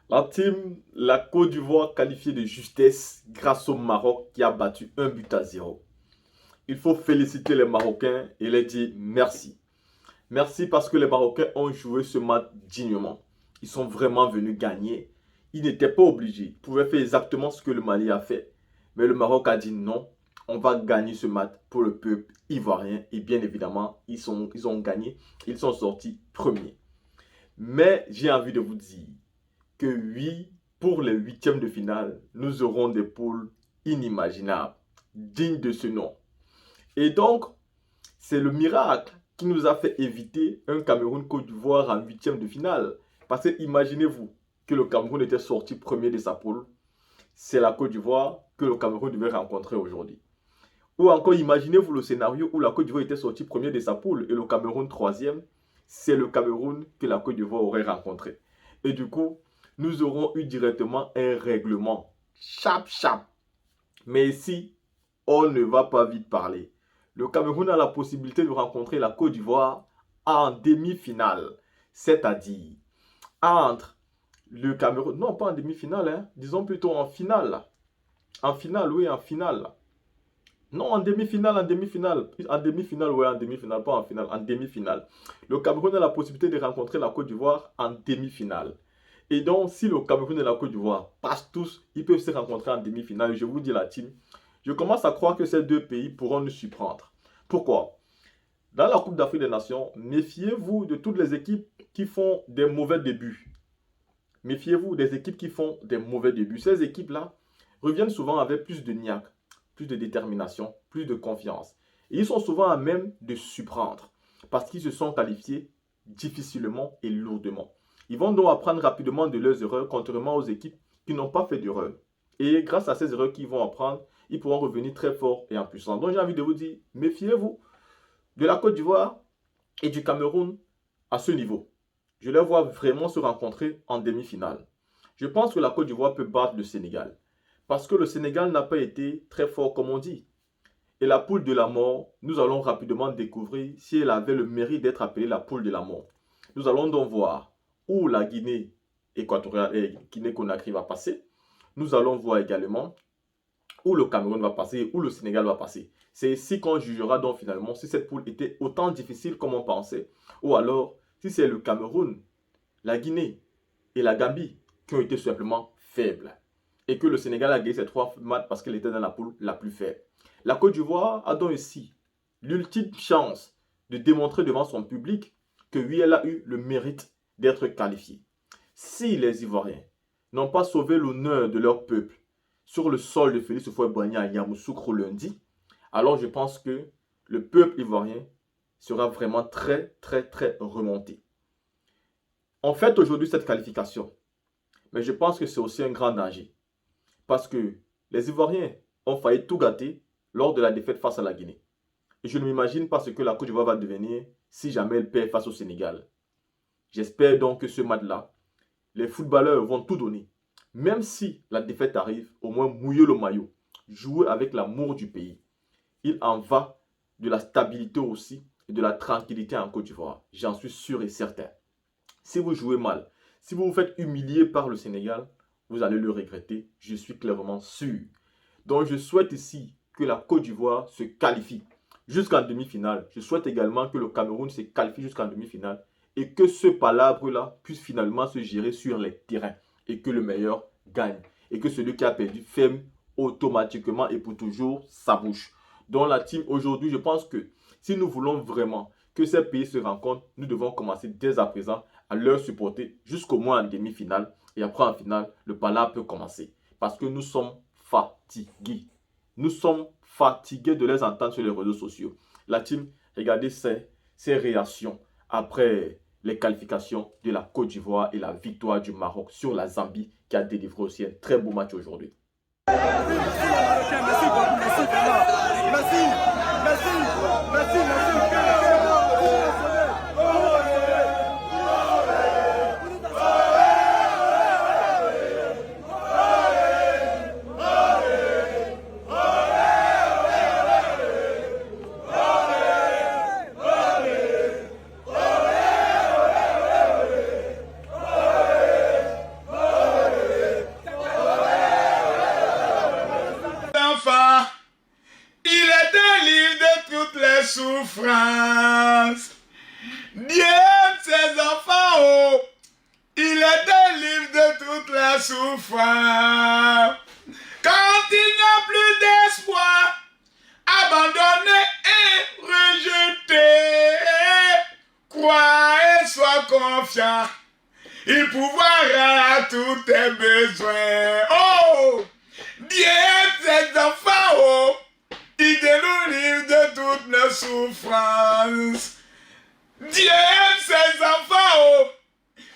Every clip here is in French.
La Côte d'Ivoire qualifiée de justesse grâce au Maroc qui a battu 1 but à 0. Il faut féliciter les Marocains et les dire merci. Merci parce que les Marocains ont joué ce match dignement. Ils sont vraiment venus gagner. Ils n'étaient pas obligés. Ils pouvaient faire exactement ce que le Mali a fait. Mais le Maroc a dit non, on va gagner ce match pour le peuple ivoirien. Et bien évidemment, ils ont gagné. Ils sont sortis premiers. Mais j'ai envie de vous dire que oui, pour les huitièmes de finale, nous aurons des poules inimaginables, dignes de ce nom. Et donc, c'est le miracle qui nous a fait éviter un Cameroun-Côte d'Ivoire en huitième de finale. Parce que imaginez-vous que le Cameroun était sorti premier de sa poule. C'est la Côte d'Ivoire que le Cameroun devait rencontrer aujourd'hui. Ou encore, imaginez-vous le scénario où la Côte d'Ivoire était sortie premier de sa poule et le Cameroun troisième. C'est le Cameroun que la Côte d'Ivoire aurait rencontré. Et du coup, nous aurons eu directement un règlement. Chap, chap. Mais ici, on ne va pas vite parler. Le Cameroun a la possibilité de rencontrer la Côte d'Ivoire en demi-finale. C'est-à-dire entre le Cameroun, non pas en demi-finale, hein, disons plutôt en finale. En finale, oui, en finale. Non, en demi-finale, en demi-finale. En demi-finale, oui, en demi-finale, pas en finale, en demi-finale. Le Cameroun a la possibilité de rencontrer la Côte d'Ivoire en demi-finale. Et donc, si le Cameroun et la Côte d'Ivoire passent tous, ils peuvent se rencontrer en demi-finale. Je vous dis la team, je commence à croire que ces deux pays pourront nous surprendre. Pourquoi? Dans la Coupe d'Afrique des Nations, méfiez-vous de toutes les équipes qui font des mauvais débuts. Méfiez-vous des équipes qui font des mauvais débuts. Ces équipes-là reviennent souvent avec plus de niaque, plus de détermination, plus de confiance. Et ils sont souvent à même de surprendre parce qu'ils se sont qualifiés difficilement et lourdement. Ils vont donc apprendre rapidement de leurs erreurs, contrairement aux équipes qui n'ont pas fait d'erreurs. Et grâce à ces erreurs qu'ils vont apprendre, ils pourront revenir très forts et en puissance. Donc j'ai envie de vous dire, méfiez-vous de la Côte d'Ivoire et du Cameroun à ce niveau. Je les vois vraiment se rencontrer en demi-finale. Je pense que la Côte d'Ivoire peut battre le Sénégal. Parce que le Sénégal n'a pas été très fort comme on dit. Et la poule de la mort, nous allons rapidement découvrir si elle avait le mérite d'être appelée la poule de la mort. Nous allons donc voir où la Guinée équatoriale et Guinée-Conakry va passer. Nous allons voir également où le Cameroun va passer, où le Sénégal va passer. C'est ici qu'on jugera donc finalement si cette poule était autant difficile comme on pensait. Ou alors, si c'est le Cameroun, la Guinée et la Gambie qui ont été simplement faibles. Et que le Sénégal a gagné ces 3 matchs parce qu'elle était dans la poule la plus faible. La Côte d'Ivoire a donc ici l'ultime chance de démontrer devant son public que oui, elle a eu le mérite d'être qualifiée. Si les Ivoiriens n'ont pas sauvé l'honneur de leur peuple sur le sol de Félix Houphouët-Boigny à Yamoussoukro lundi, alors je pense que le peuple ivoirien sera vraiment très, très, très remonté. On fête aujourd'hui cette qualification, mais je pense que c'est aussi un grand danger. Parce que les Ivoiriens ont failli tout gâter lors de la défaite face à la Guinée. Et je ne m'imagine pas ce que la Côte d'Ivoire va devenir si jamais elle perd face au Sénégal. J'espère donc que ce match-là, les footballeurs vont tout donner. Même si la défaite arrive, au moins mouiller le maillot. Jouer avec l'amour du pays. Il en va de la stabilité aussi et de la tranquillité en Côte d'Ivoire. J'en suis sûr et certain. Si vous jouez mal, si vous vous faites humilier par le Sénégal, vous allez le regretter. Je suis clairement sûr. Donc je souhaite ici que la Côte d'Ivoire se qualifie jusqu'en demi-finale. Je souhaite également que le Cameroun se qualifie jusqu'en demi-finale et que ce palabre-là puisse finalement se gérer sur les terrains et que le meilleur gagne. Et que celui qui a perdu ferme automatiquement et pour toujours sa bouche. Donc la team aujourd'hui, je pense que si nous voulons vraiment que ces pays se rencontrent, nous devons commencer dès à présent à leur supporter jusqu'au moins en demi-finale. Et après en finale, le palabre peut commencer. Parce que nous sommes fatigués. Nous sommes fatigués de les entendre sur les réseaux sociaux. La team, regardez ces réactions après les qualifications de la Côte d'Ivoire et la victoire du Maroc sur la Zambie qui a délivré aussi un très beau match aujourd'hui. souffrance. Dieu aime ses enfants, oh. Il les délivre de toute la souffrance. Quand il n'y a plus d'espoir, abandonné et rejeté, crois et sois confiant. Il pourvoira tous tes besoins. Oh! Dieu aime ses enfants, oh! Il nous livre de toutes nos souffrances. Dieu aime ses enfants, oh!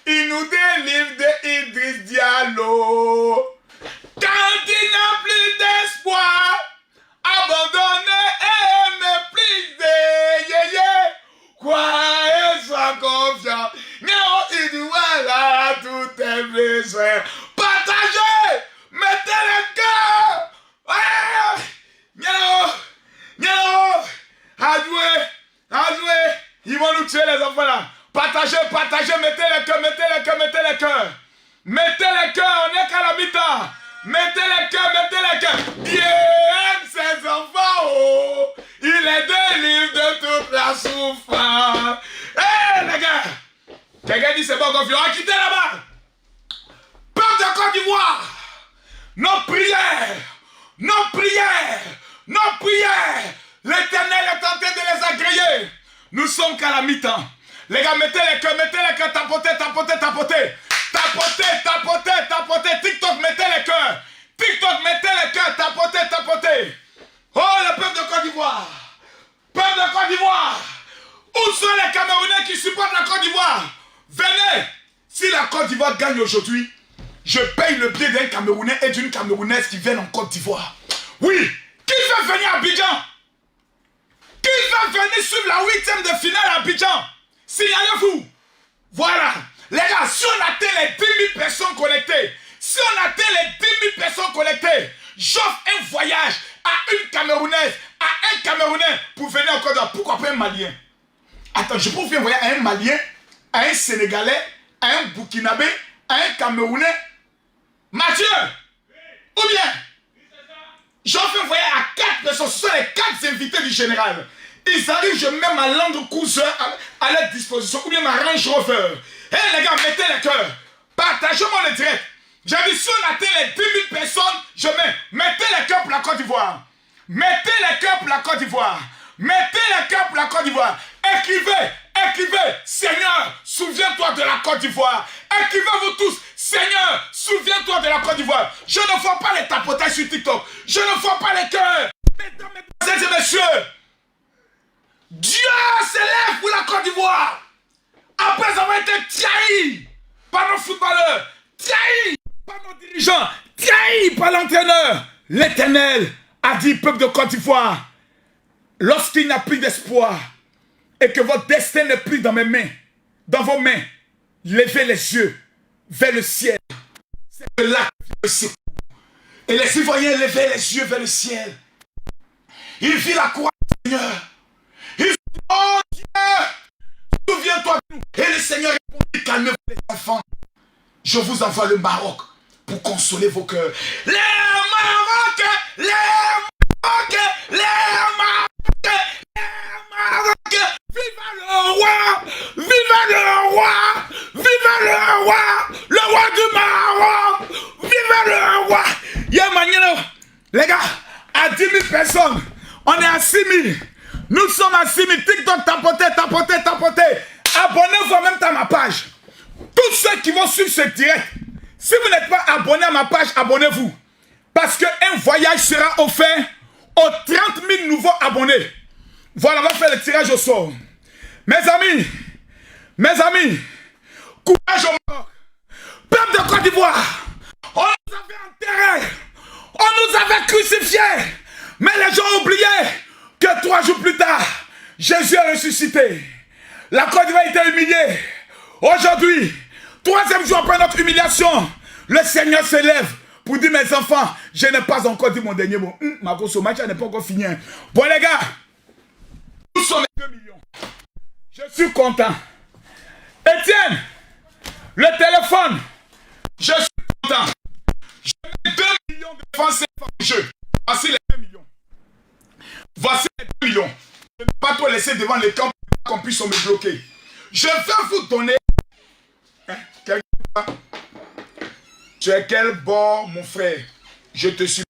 Il nous délivre de Idriss Diallo. Quand il n'a plus d'espoir, abandonné et méprisé, yeah, yeah. Crois et sois confiant. Non, il doit tous tes besoins. Partagez, mettez le cœur. Adoué. Ils vont nous tuer les enfants là. Partagez, mettez le cœur. Mettez le cœur, on est qu'à la mi-temps. Mettez le cœur. Dieu aime ses enfants, oh. Il les délivre de toute la souffrance. Hé les gars, quelqu'un dit c'est bon confiant. On va quitter là-bas. Peuple de Côte d'Ivoire, nos prières. L'Éternel est en train de les agréer. Nous sommes qu'à la mi-temps. Les gars, mettez les cœurs, tapotez. TikTok, mettez les cœurs. Tapotez. Oh, le peuple de Côte d'Ivoire. Où sont les Camerounais qui supportent la Côte d'Ivoire? Venez. Si la Côte d'Ivoire gagne aujourd'hui, je paye le billet d'un Camerounais et d'une Camerounaise qui viennent en Côte d'Ivoire. Oui. Qui veut venir à Abidjan? Qui veut venir suivre la 8e de finale à Abidjan? Signalez-vous. Voilà. Les gars, si on atteint les 10 000 personnes connectées, j'offre un voyage à une Camerounaise, à un Camerounais pour venir en Côte d'Ivoire. Pourquoi pas un Malien? Attends, je peux faire un voyage à un Malien, à un Sénégalais, à un Burkinabé, à un Camerounais. Mathieu, ou bien, j'offre un voyage à 4 personnes, ce sont les 4 invités du général. Ils arrivent, je mets ma Land Cruiser à leur disposition, ou bien ma Range Rover. Hé les gars, mettez les cœurs. Partagez-moi le direct. J'ai dit, si on atteint les 10 000 personnes, mettez les cœurs pour la Côte d'Ivoire. Écrivez, Seigneur, souviens-toi de la Côte d'Ivoire. Écrivez-vous tous, Seigneur, souviens-toi de la Côte d'Ivoire. Je ne vois pas les tapotages sur TikTok. Je ne vois pas les cœurs. Mesdames, mesdemoiselles et messieurs, Dieu s'élève pour la Côte d'Ivoire. Après avoir été trahi par nos footballeurs, trahi par nos dirigeants, trahi par l'entraîneur, l'Éternel a dit, peuple de Côte d'Ivoire, lorsqu'il n'y a plus d'espoir et que votre destin n'est plus dans mes mains, dans vos mains, levez les yeux vers le ciel. C'est de là que vient le secours. Et les Ivoiriens levaient les yeux vers le ciel. Il vit la croix du Seigneur. Il dit, oh Dieu, souviens-toi de nous. Et le Seigneur répondit, calmez-vous les enfants. Je vous envoie le Maroc pour consoler vos cœurs. Les Marocains, vive le roi, le roi du Maroc, vive le roi. Les gars, à 10 000 personnes, on est à 6 000. Nous sommes à 6 000. TikTok, tapotez. Abonnez-vous en même temps à ma page. Tous ceux qui vont suivre ce direct, si vous n'êtes pas abonné à ma page, abonnez-vous. Parce qu'un voyage sera offert aux 30 000 nouveaux abonnés. Voilà, on va faire le tirage au sort. Mes amis, courage au Maroc. Peuple de Côte d'Ivoire, on nous avait enterrés, on nous avait crucifiés, mais les gens ont oublié que 3 jours plus tard, Jésus est ressuscité. La Côte d'Ivoire a été humiliée. Aujourd'hui, 3e jour après notre humiliation, le Seigneur se lève pour dire, mes enfants, je n'ai pas encore dit mon dernier mot. Ma consommation n'est pas encore finie. Bon les gars, nous sommes 2 millions. Je suis content. Étienne, le téléphone, je suis content. Je mets 2 millions de francs CFA en jeu. Voici les 2 millions. Je ne vais pas trop les laisser devant les camps pour qu'on puisse me bloquer. Je vais vous donner... Tu es quel bord, mon frère? Je te suis.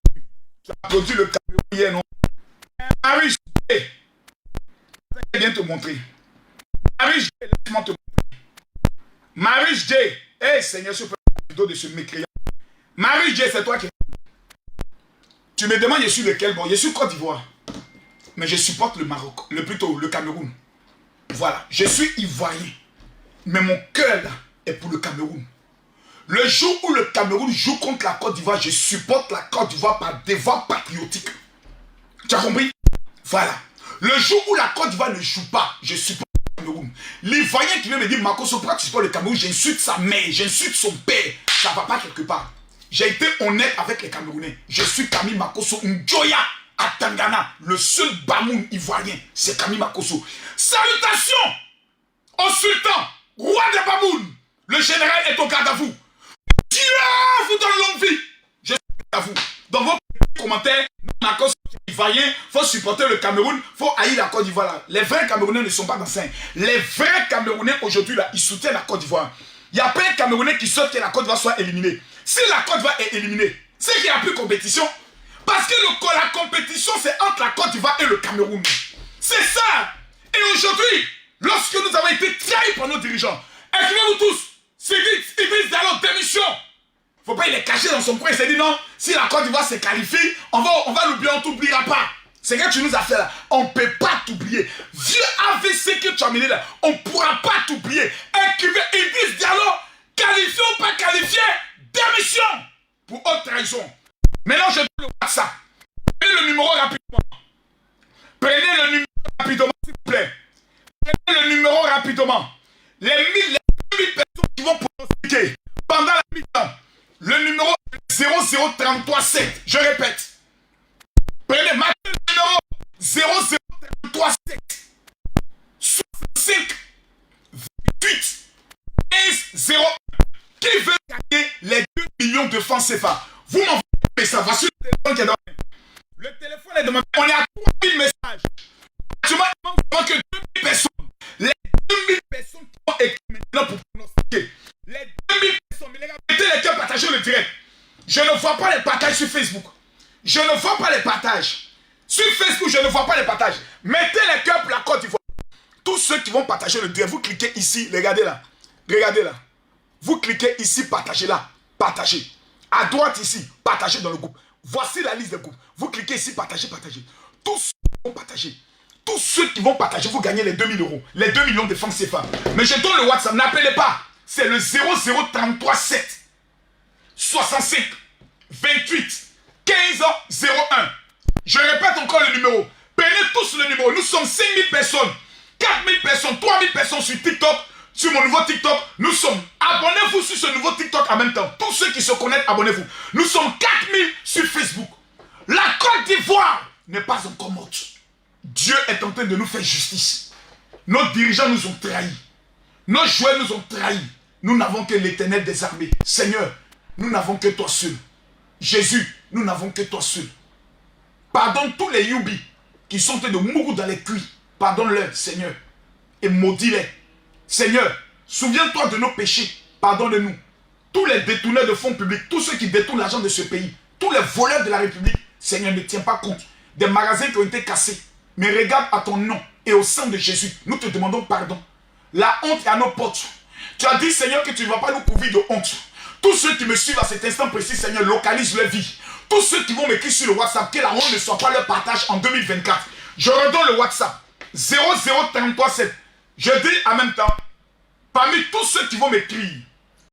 Tu as produit le Cameroun hier, non? Marie G. Je viens te montrer. Marie G, laisse-moi te montrer. Marie G. Hey Seigneur, je peux le dos de ce mécréant. Marie G, c'est toi qui... Tu me demandes, je suis de quel bord? Je suis Côte d'Ivoire. Mais je supporte le Maroc, plutôt le Cameroun. Voilà, je suis ivoirien. Mais mon cœur là est pour le Cameroun. Le jour où le Cameroun joue contre la Côte d'Ivoire, je supporte la Côte d'Ivoire par devoir patriotique. Tu as compris? Voilà. Le jour où la Côte d'Ivoire ne joue pas, je supporte le Cameroun. L'Ivoirien qui vient me dire, Marco, pourquoi tu supportes le Cameroun? J'insulte sa mère, j'insulte son père. Ça ne va pas quelque part. J'ai été honnête avec les Camerounais. Je suis Camille Makosso Ndjoya à Tangana. Le seul Bamoun ivoirien, c'est Camille Makosso. Salutations au sultan, roi des Bamoun. Le général est au garde à vous. Dieu vous donne longue vie. Je suis à vous. Dans vos commentaires, Makosso ivoirien, il faut supporter le Cameroun, il faut haïr la Côte d'Ivoire. Les vrais Camerounais ne sont pas dans ça. Les vrais Camerounais aujourd'hui, ils soutiennent la Côte d'Ivoire. Il n'y a pas un Camerounais qui souhaite que la Côte d'Ivoire soit éliminée. Si la Côte d'Ivoire est éliminée, c'est qu'il n'y a plus de compétition. Parce que la compétition, c'est entre la Côte d'Ivoire et le Cameroun. C'est ça. Et aujourd'hui, lorsque nous avons été trahis par nos dirigeants, écrivez-vous tous, Idriss Diallo démission. Il ne faut pas il est caché dans son coin. Il s'est dit non, si la Côte d'Ivoire se qualifie, on va l'oublier, on ne t'oubliera pas. C'est ce que tu nous as fait là. On ne peut pas t'oublier. Vieux AVC que tu as mené là, on ne pourra pas t'oublier. Écrivez Idriss Diallo, qualifié ou pas qualifié, démission pour haute trahison. Maintenant, je donne le WhatsApp. Prenez le numéro rapidement. Prenez le numéro rapidement, s'il vous plaît. Prenez le numéro rapidement. Les 1000 personnes qui vont pronostiquer pendant la mi-temps. Le numéro 00337. Je répète. Prenez maintenant le numéro 00337 65 28 15 01. Qui veut gagner les 2 millions de francs CFA? Vous m'envoyez un message. Voici le téléphone qui est dans ma main. Le téléphone est dans ma main. On est à 3000 messages. Actuellement, il manque que 2000 personnes. Les 2000 personnes qui vont écrire maintenant pour pronostiquer. Les 2000 personnes. Mais les gars, mettez les cœurs, partagez le direct. Je ne vois pas les partages sur Facebook. Je ne vois pas les partages. Sur Facebook, je ne vois pas les partages. Mettez les cœurs pour la Côte d'Ivoire. Tous ceux qui vont partager le direct, vous cliquez ici. Regardez là. Regardez là. Vous cliquez ici, partagez là. Partagez. À droite ici, partagez dans le groupe. Voici la liste des groupes. Vous cliquez ici, partagez, partagez. Tous ceux qui vont partager. Tous ceux qui vont partager, vous gagnez les 2000 euros. Les 2 millions de francs CFA. Mais je donne le WhatsApp, n'appelez pas. C'est le 00337 65 28 15 01. Je répète encore le numéro. Prenez tous le numéro. Nous sommes 5000 personnes, 4000 personnes, 3000 personnes sur TikTok. Sur mon nouveau TikTok, nous sommes. Abonnez-vous sur ce nouveau TikTok en même temps. Tous ceux qui se connaissent, abonnez-vous. Nous sommes 4000 sur Facebook. La Côte d'Ivoire n'est pas encore morte. Dieu est en train de nous faire justice. Nos dirigeants nous ont trahis. Nos joueurs nous ont trahis. Nous n'avons que l'Éternel des armées. Seigneur, nous n'avons que toi seul. Jésus, nous n'avons que toi seul. Pardonne tous les youbis qui sont en train de mourir dans les cuits. Pardonne-leur, Seigneur. Et maudis-les. Seigneur, souviens-toi de nos péchés. Pardonne-nous. Tous les détourneurs de fonds publics, tous ceux qui détournent l'argent de ce pays, tous les voleurs de la République, Seigneur, ne tiens pas compte des magasins qui ont été cassés. Mais regarde à ton nom et au sang de Jésus, nous te demandons pardon. La honte est à nos portes. Tu as dit, Seigneur, que tu ne vas pas nous couvrir de honte. Tous ceux qui me suivent à cet instant précis, Seigneur, localise leur vie. Tous ceux qui vont m'écrire sur le WhatsApp, que la honte ne soit pas leur partage en 2024. Je redonne le WhatsApp. 00337. Je dis en même temps, parmi tous ceux qui vont m'écrire,